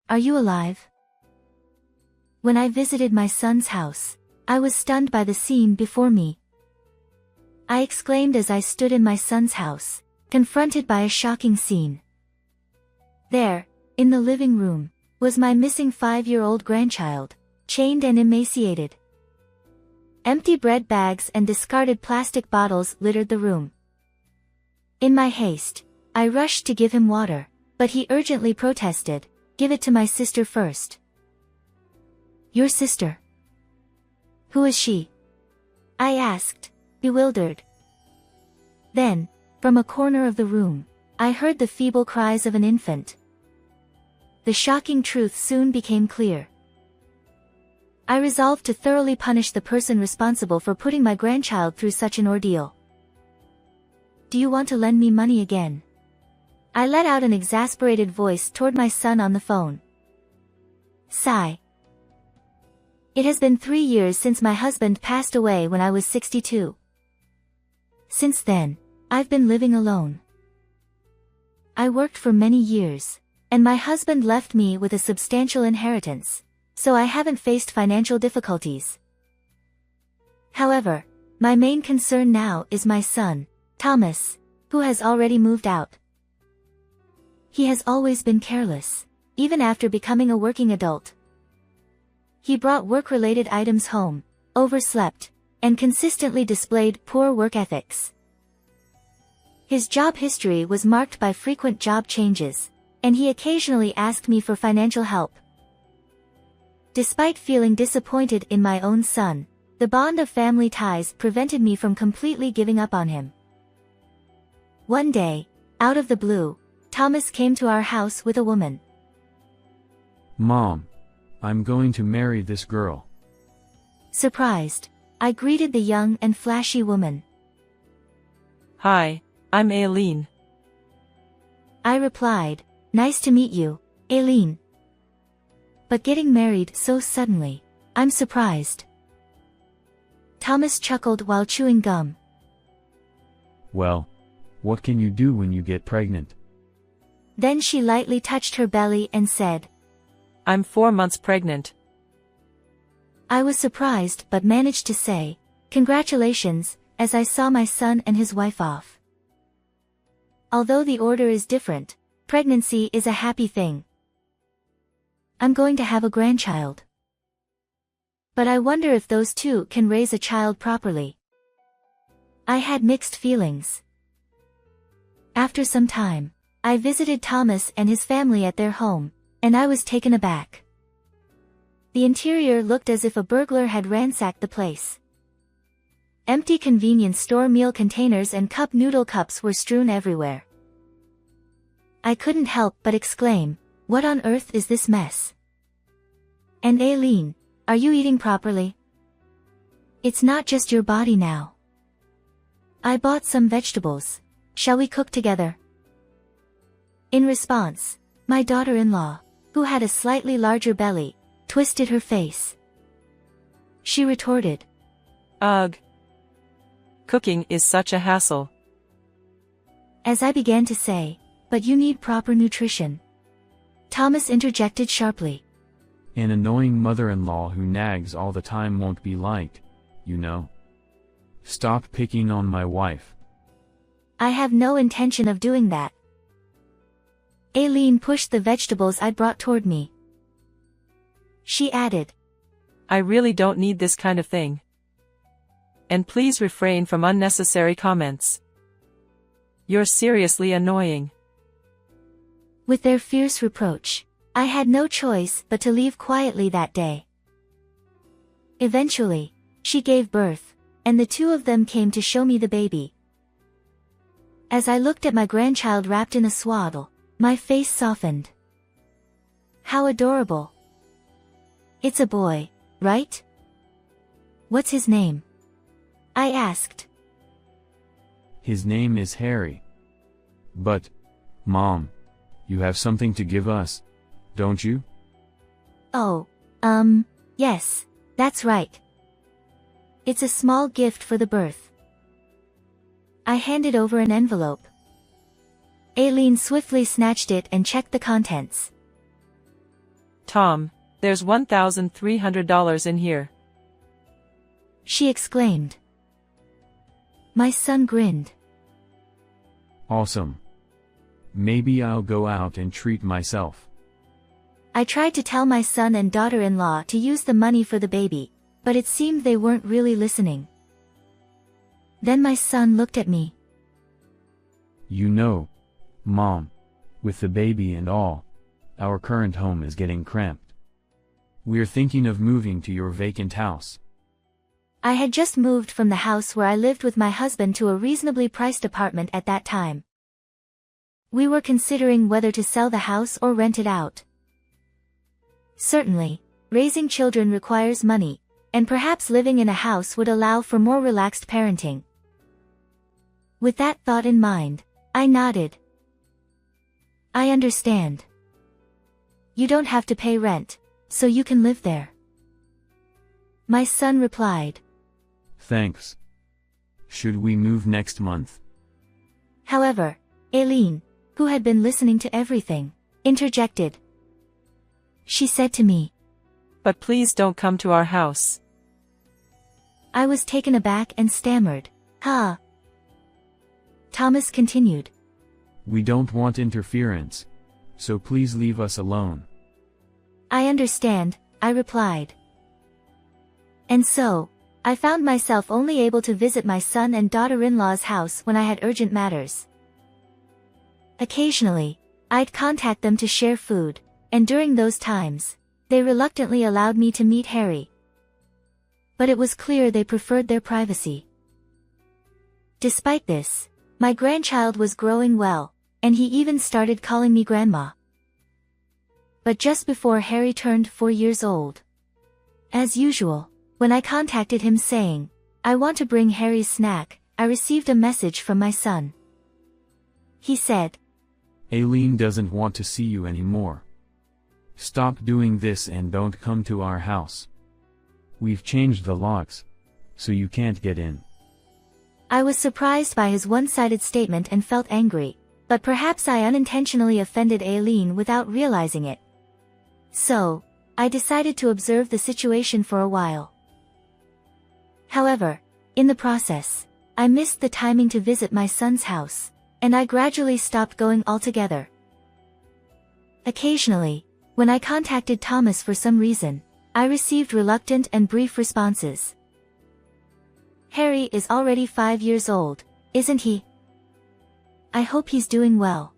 Are you alive? When I visited my son's house, I was stunned by the scene before me. I exclaimed as I stood in my son's house, confronted by a shocking scene. There, in the living room, was my missing 5-year-old grandchild, chained and emaciated. Empty bread bags and discarded plastic bottles littered the room. In my haste, I rushed to give him water, but he urgently protested, "Give it to my sister first." "Your sister? Who is she?" I asked, bewildered. Then, from a corner of the room, I heard the feeble cries of an infant. The shocking truth soon became clear. I resolved to thoroughly punish the person responsible for putting my grandchild through such an ordeal. "Do you want to lend me money again?" I let out an exasperated voice toward my son on the phone. Sigh. It has been 3 years since my husband passed away when I was 62. Since then, I've been living alone. I worked for many years, and my husband left me with a substantial inheritance, so I haven't faced financial difficulties. However, my main concern now is my son, Thomas, who has already moved out. He has always been careless, even after becoming a working adult. He brought work-related items home, overslept, and consistently displayed poor work ethics. His job history was marked by frequent job changes, and he occasionally asked me for financial help. Despite feeling disappointed in my own son, the bond of family ties prevented me from completely giving up on him. One day, out of the blue, Thomas came to our house with a woman. "Mom, I'm going to marry this girl." Surprised, I greeted the young and flashy woman. "Hi, I'm Aileen." I replied, "Nice to meet you, Aileen. But getting married so suddenly, I'm surprised." Thomas chuckled while chewing gum. "Well, what can you do when you get pregnant?" Then she lightly touched her belly and said, "I'm 4 months pregnant." I was surprised but managed to say, "Congratulations," as I saw my son and his wife off. Although the order is different, pregnancy is a happy thing. I'm going to have a grandchild. But I wonder if those two can raise a child properly. I had mixed feelings. After some time, I visited Thomas and his family at their home, and I was taken aback. The interior looked as if a burglar had ransacked the place. Empty convenience store meal containers and cup noodle cups were strewn everywhere. I couldn't help but exclaim, "What on earth is this mess?" "And Aileen, are you eating properly? It's not just your body now. I bought some vegetables. Shall we cook together?" In response, my daughter-in-law, who had a slightly larger belly, twisted her face. She retorted, "Ugh. Cooking is such a hassle." As I began to say, "But you need proper nutrition," Thomas interjected sharply. "An annoying mother-in-law who nags all the time won't be liked, you know. Stop picking on my wife." "I have no intention of doing that." Aileen pushed the vegetables I brought toward me. She added, "I really don't need this kind of thing. And please refrain from unnecessary comments. You're seriously annoying." With their fierce reproach, I had no choice but to leave quietly that day. Eventually, she gave birth, and the two of them came to show me the baby. As I looked at my grandchild wrapped in a swaddle, my face softened. How adorable. "It's a boy, right? What's his name?" I asked. "His name is Harry. But, Mom, you have something to give us, don't you?" "Oh, yes, that's right. It's a small gift for the birth." I handed over an envelope. Aileen swiftly snatched it and checked the contents. Tom, there's $1,300 in here. she exclaimed. My son grinned. Awesome. Maybe I'll go out and treat myself. I tried to tell my son and daughter-in-law to use the money for the baby, but it seemed they weren't really listening. Then my son looked at me. You know, Mom, with the baby and all, our current home is getting cramped. We're thinking of moving to your vacant house. I had just moved from the house where I lived with my husband to a reasonably priced apartment at that time. We were considering whether to sell the house or rent it out. Certainly, raising children requires money, and perhaps living in a house would allow for more relaxed parenting. With that thought in mind, I nodded. I understand. You don't have to pay rent, so you can live there. My son replied. Thanks. Should we move next month? However, Aileen, who had been listening to everything, interjected. She said to me, But please don't come to our house. I was taken aback and stammered, Huh? Thomas continued. We don't want interference, so please leave us alone. I understand, I replied. And so, I found myself only able to visit my son and daughter-in-law's house when I had urgent matters. Occasionally, I'd contact them to share food, and during those times, they reluctantly allowed me to meet Harry. But it was clear they preferred their privacy. Despite this, my grandchild was growing well, and he even started calling me Grandma. But just before Harry turned 4 years old, as usual, when I contacted him saying, I want to bring Harry's snack, I received a message from my son. He said, Aileen doesn't want to see you anymore. Stop doing this and don't come to our house. We've changed the locks, so you can't get in. I was surprised by his one-sided statement and felt angry, but perhaps I unintentionally offended Aileen without realizing it. So, I decided to observe the situation for a while. However, in the process, I missed the timing to visit my son's house, and I gradually stopped going altogether. Occasionally, when I contacted Thomas for some reason, I received reluctant and brief responses. Harry is already 5 years old, isn't he? I hope he's doing well.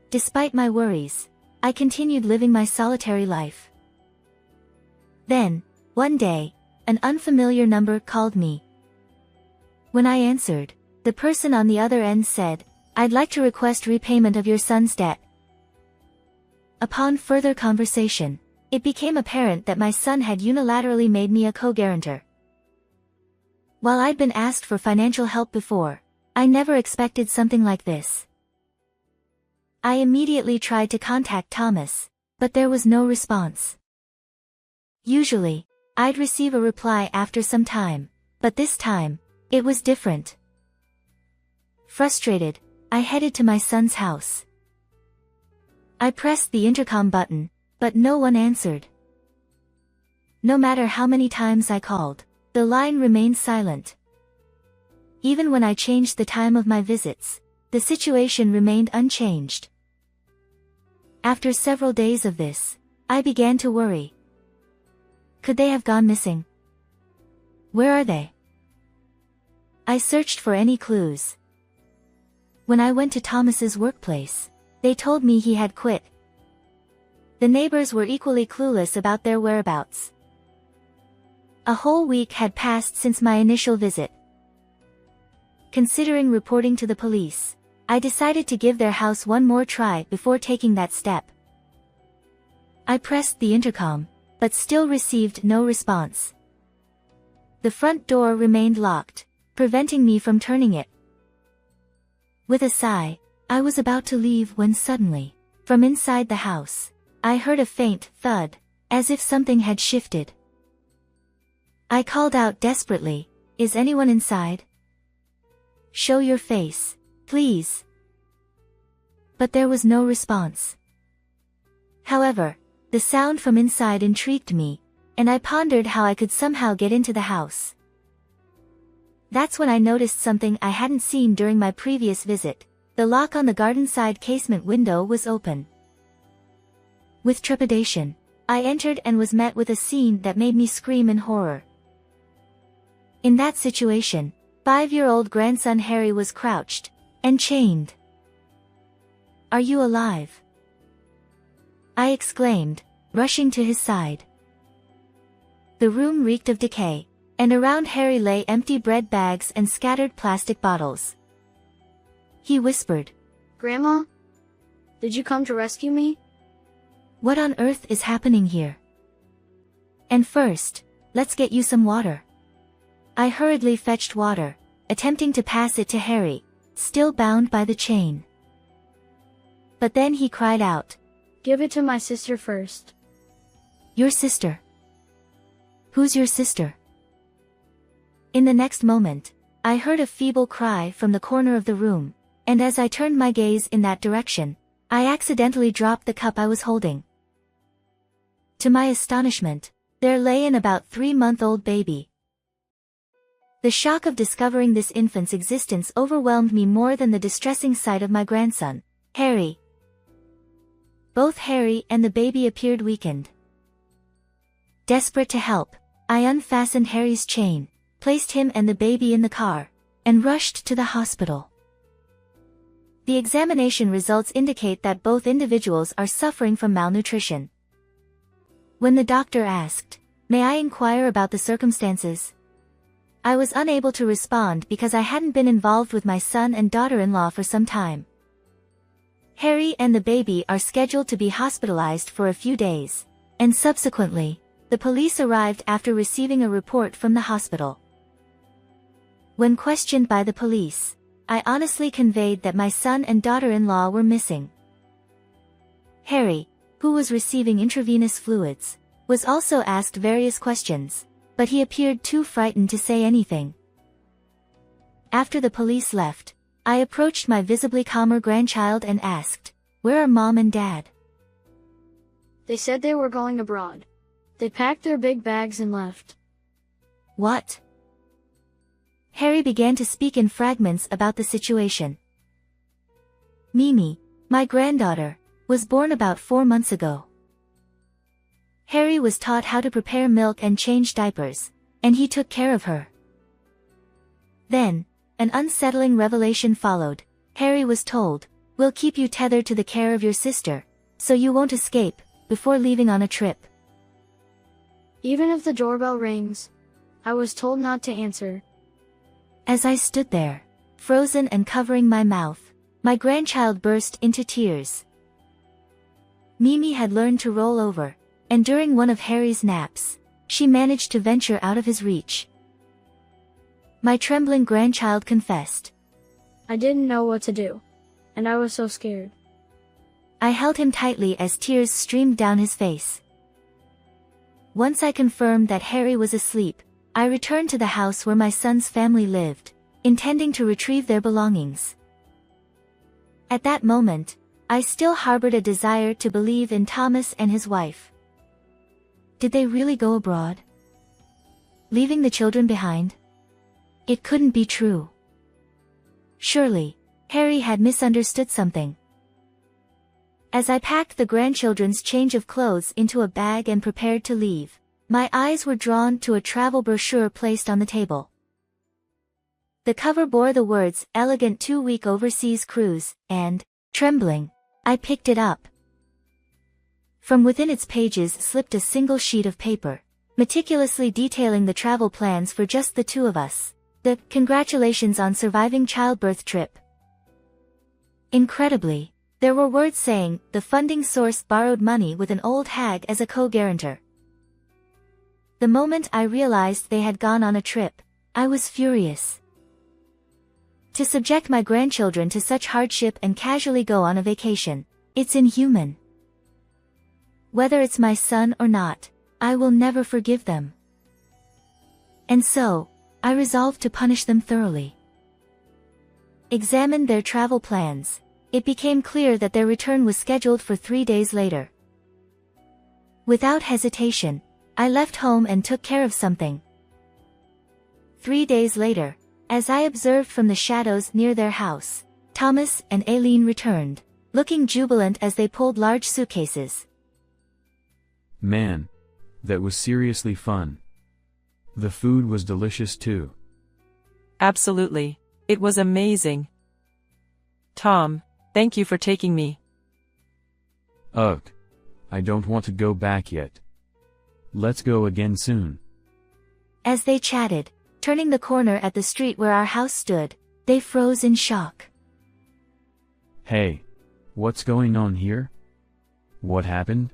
Despite my worries, I continued living my solitary life. Then, one day, an unfamiliar number called me. When I answered, the person on the other end said, I'd like to request repayment of your son's debt. Upon further conversation, it became apparent that my son had unilaterally made me a co-guarantor. While I'd been asked for financial help before, I never expected something like this. I immediately tried to contact Thomas, but there was no response. Usually, I'd receive a reply after some time, but this time, it was different. Frustrated, I headed to my son's house. I pressed the intercom button, but no one answered. No matter how many times I called, the line remained silent. Even when I changed the time of my visits, the situation remained unchanged. After several days of this, I began to worry. Could they have gone missing? Where are they? I searched for any clues. When I went to Thomas's workplace, they told me he had quit. The neighbors were equally clueless about their whereabouts. A whole week had passed since my initial visit. Considering reporting to the police, I decided to give their house one more try before taking that step. I pressed the intercom, but still received no response. The front door remained locked, preventing me from turning it. With a sigh, I was about to leave when suddenly, from inside the house, I heard a faint thud, as if something had shifted. I called out desperately, "Is anyone inside? Show your face, please." But there was no response. However, The sound from inside intrigued me, and I pondered how I could somehow get into the house. That's when I noticed something I hadn't seen during my previous visit. The lock on the garden side casement window was open. With trepidation, I entered and was met with a scene that made me scream in horror. In that situation, 5-year-old grandson Harry was crouched and chained. "Are you alive?" I exclaimed, rushing to his side. The room reeked of decay, and around Harry lay empty bread bags and scattered plastic bottles. He whispered, "Grandma? Did you come to rescue me?" "What on earth is happening here? And first, let's get you some water." I hurriedly fetched water, attempting to pass it to Harry, still bound by the chain. But then he cried out, "Give it to my sister first." "Your sister? Who's your sister?" In the next moment, I heard a feeble cry from the corner of the room, and as I turned my gaze in that direction, I accidentally dropped the cup I was holding. To my astonishment, there lay an about 3-month-old baby. The shock of discovering this infant's existence overwhelmed me more than the distressing sight of my grandson, Harry. Both Harry and the baby appeared weakened. Desperate to help, I unfastened Harry's chain, placed him and the baby in the car, and rushed to the hospital. The examination results indicate that both individuals are suffering from malnutrition. When the doctor asked, "May I inquire about the circumstances?" I was unable to respond because I hadn't been involved with my son and daughter-in-law for some time. Harry and the baby are scheduled to be hospitalized for a few days, and subsequently, the police arrived after receiving a report from the hospital. When questioned by the police, I honestly conveyed that my son and daughter-in-law were missing. Harry, who was receiving intravenous fluids, was also asked various questions, but he appeared too frightened to say anything. After the police left, I approached my visibly calmer grandchild and asked, "Where are Mom and Dad?" "They said they were going abroad. They packed their big bags and left." "What?" Harry began to speak in fragments about the situation. "Mimi, my granddaughter, was born about 4 months ago. Harry was taught how to prepare milk and change diapers, and he took care of her. Then, an unsettling revelation followed. Harry was told, 'We'll keep you tethered to the care of your sister, so you won't escape,' before leaving on a trip. Even if the doorbell rings, I was told not to answer." As I stood there, frozen and covering my mouth, my grandchild burst into tears. Mimi had learned to roll over, and during one of Harry's naps, she managed to venture out of his reach. My trembling grandchild confessed, "I didn't know what to do, and I was so scared." I held him tightly as tears streamed down his face. Once I confirmed that Harry was asleep, I returned to the house where my son's family lived, intending to retrieve their belongings. At that moment, I still harbored a desire to believe in Thomas and his wife. Did they really go abroad, leaving the children behind? It couldn't be true. Surely, Harry had misunderstood something. As I packed the grandchildren's change of clothes into a bag and prepared to leave, my eyes were drawn to a travel brochure placed on the table. The cover bore the words, "Elegant 2-week overseas cruise," and, trembling, I picked it up. From within its pages slipped a single sheet of paper, meticulously detailing the travel plans for just the two of us. The "Congratulations on surviving childbirth trip." Incredibly, there were words saying, "The funding source borrowed money with an old hag as a co-guarantor." The moment I realized they had gone on a trip, I was furious. To subject my grandchildren to such hardship and casually go on a vacation, it's inhuman. Whether it's my son or not, I will never forgive them. And so, I resolved to punish them thoroughly. Examined their travel plans. It became clear that their return was scheduled for 3 days later. Without hesitation, I left home and took care of something. 3 days later, as I observed from the shadows near their house, Thomas and Aileen returned, looking jubilant as they pulled large suitcases. Man, that was seriously fun. The food was delicious too. Absolutely. It was amazing. Tom, thank you for taking me. Ugh. I don't want to go back yet. Let's go again soon. As they chatted, turning the corner at the street where our house stood, they froze in shock. Hey, what's going on here? What happened?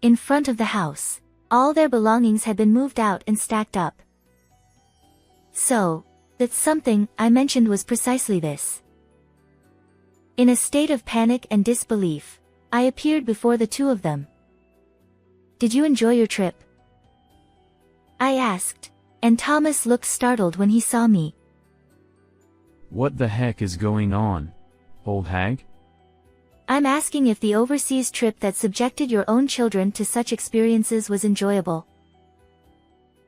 In front of the house, all their belongings had been moved out and stacked up. So, that something I mentioned was precisely this. In a state of panic and disbelief, I appeared before the two of them. Did you enjoy your trip? I asked, and Thomas looked startled when he saw me. What the heck is going on, old hag? I'm asking if the overseas trip that subjected your own children to such experiences was enjoyable.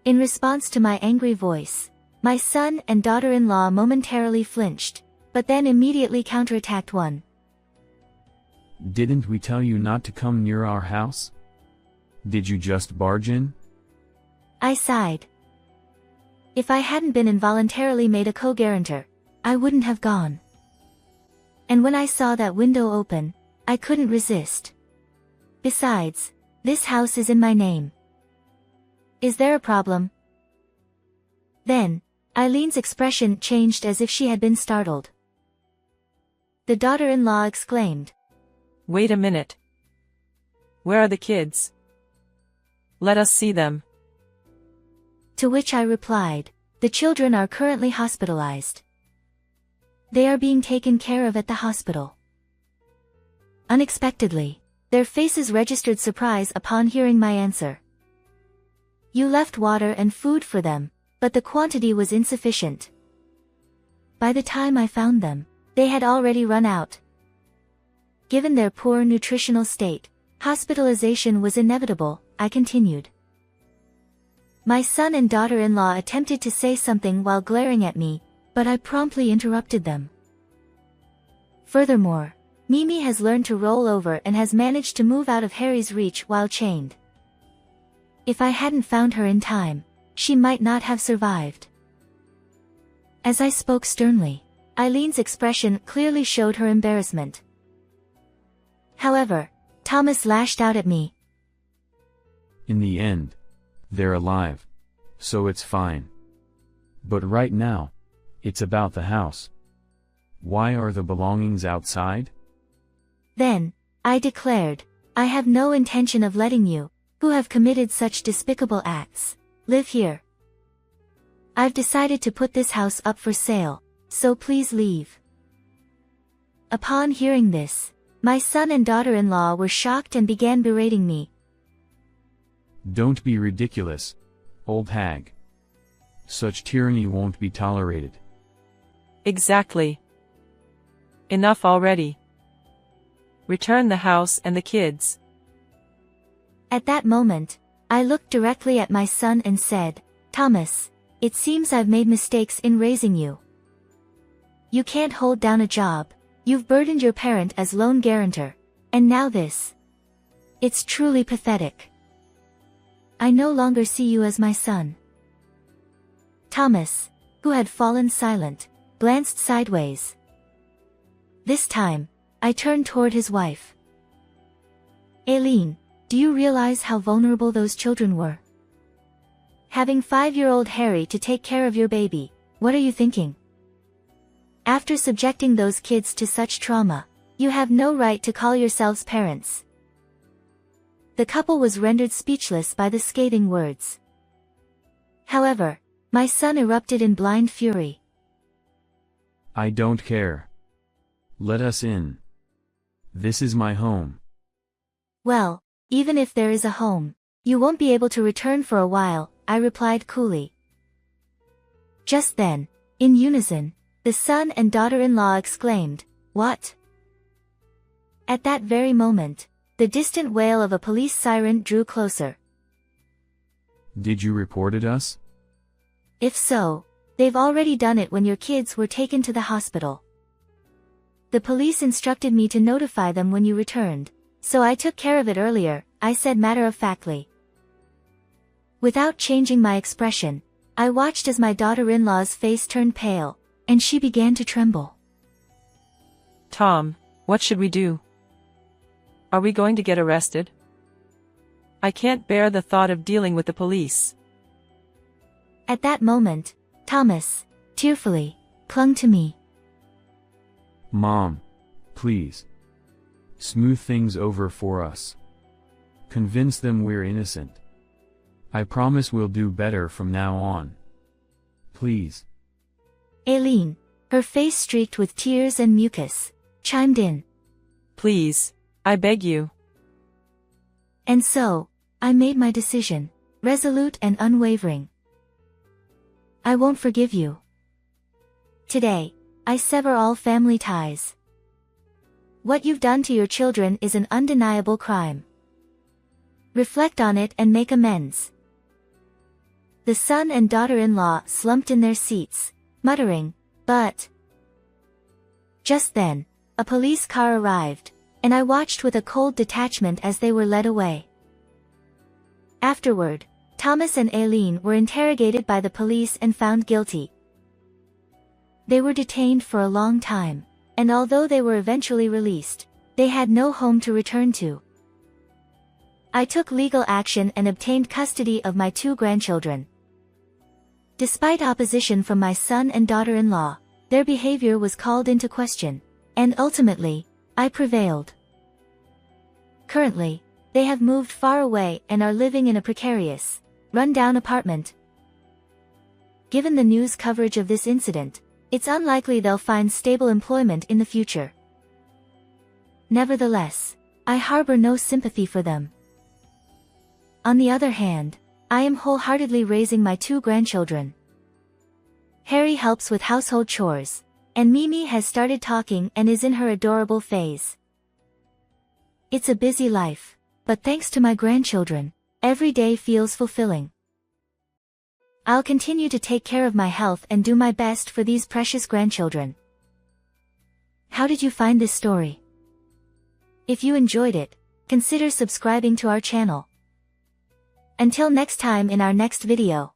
In response to my angry voice, my son and daughter-in-law momentarily flinched, but then immediately counterattacked one. Didn't we tell you not to come near our house? Did you just barge in? I sighed. If I hadn't been involuntarily made a co-guarantor, I wouldn't have gone. And when I saw that window open, I couldn't resist. Besides, this house is in my name. Is there a problem? Then, Eileen's expression changed as if she had been startled. The daughter-in-law exclaimed, Wait a minute. Where are the kids? Let us see them. To which I replied, the children are currently hospitalized. They are being taken care of at the hospital. Unexpectedly, their faces registered surprise upon hearing my answer. You left water and food for them, but the quantity was insufficient. By the time I found them, they had already run out. Given their poor nutritional state, hospitalization was inevitable, I continued. My son and daughter-in-law attempted to say something while glaring at me, but I promptly interrupted them. Furthermore, Mimi has learned to roll over and has managed to move out of Harry's reach while chained. If I hadn't found her in time, she might not have survived. As I spoke sternly, Eileen's expression clearly showed her embarrassment. However, Thomas lashed out at me. In the end, they're alive, so it's fine. But right now, it's about the house. Why are the belongings outside? Then, I declared, I have no intention of letting you, who have committed such despicable acts, live here. I've decided to put this house up for sale, so please leave. Upon hearing this, my son and daughter-in-law were shocked and began berating me. Don't be ridiculous, old hag. Such tyranny won't be tolerated. Exactly. Enough already. Return the house and the kids. At that moment, I looked directly at my son and said, Thomas, it seems I've made mistakes in raising you. You can't hold down a job, you've burdened your parent as lone guarantor, and now this. It's truly pathetic. I no longer see you as my son. Thomas, who had fallen silent, glanced sideways. This time, I turned toward his wife. Aileen, do you realize how vulnerable those children were? Having 5-year-old Harry to take care of your baby, what are you thinking? After subjecting those kids to such trauma, you have no right to call yourselves parents. The couple was rendered speechless by the scathing words. However, my son erupted in blind fury. I don't care. Let us in. This is my home. Well, even if there is a home, you won't be able to return for a while, I replied coolly. Just then, in unison, the son and daughter-in-law exclaimed, What? At that very moment, the distant wail of a police siren drew closer. Did you report it us? If so, they've already done it when your kids were taken to the hospital. The police instructed me to notify them when you returned, so I took care of it earlier, I said matter-of-factly. Without changing my expression, I watched as my daughter-in-law's face turned pale, and she began to tremble. Tom, what should we do? Are we going to get arrested? I can't bear the thought of dealing with the police. At that moment, Thomas, tearfully, clung to me. Mom, please. Smooth things over for us. Convince them we're innocent. I promise we'll do better from now on. Please. Aileen, her face streaked with tears and mucus, chimed in. Please, I beg you. And so, I made my decision, resolute and unwavering. I won't forgive you. Today, I sever all family ties. What you've done to your children is an undeniable crime. Reflect on it and make amends. The son and daughter-in-law slumped in their seats, muttering, "But..." Just then, a police car arrived, and I watched with a cold detachment as they were led away. Afterward, Thomas and Aileen were interrogated by the police and found guilty. They were detained for a long time, and although they were eventually released, they had no home to return to. I took legal action and obtained custody of my 2 grandchildren. Despite opposition from my son and daughter-in-law, their behavior was called into question, and ultimately, I prevailed. Currently, they have moved far away and are living in a precarious, run-down apartment. Given the news coverage of this incident, it's unlikely they'll find stable employment in the future. Nevertheless, I harbor no sympathy for them. On the other hand, I am wholeheartedly raising my 2 grandchildren. Harry helps with household chores, and Mimi has started talking and is in her adorable phase. It's a busy life, but thanks to my grandchildren, every day feels fulfilling. I'll continue to take care of my health and do my best for these precious grandchildren. How did you find this story? If you enjoyed it, consider subscribing to our channel. Until next time in our next video.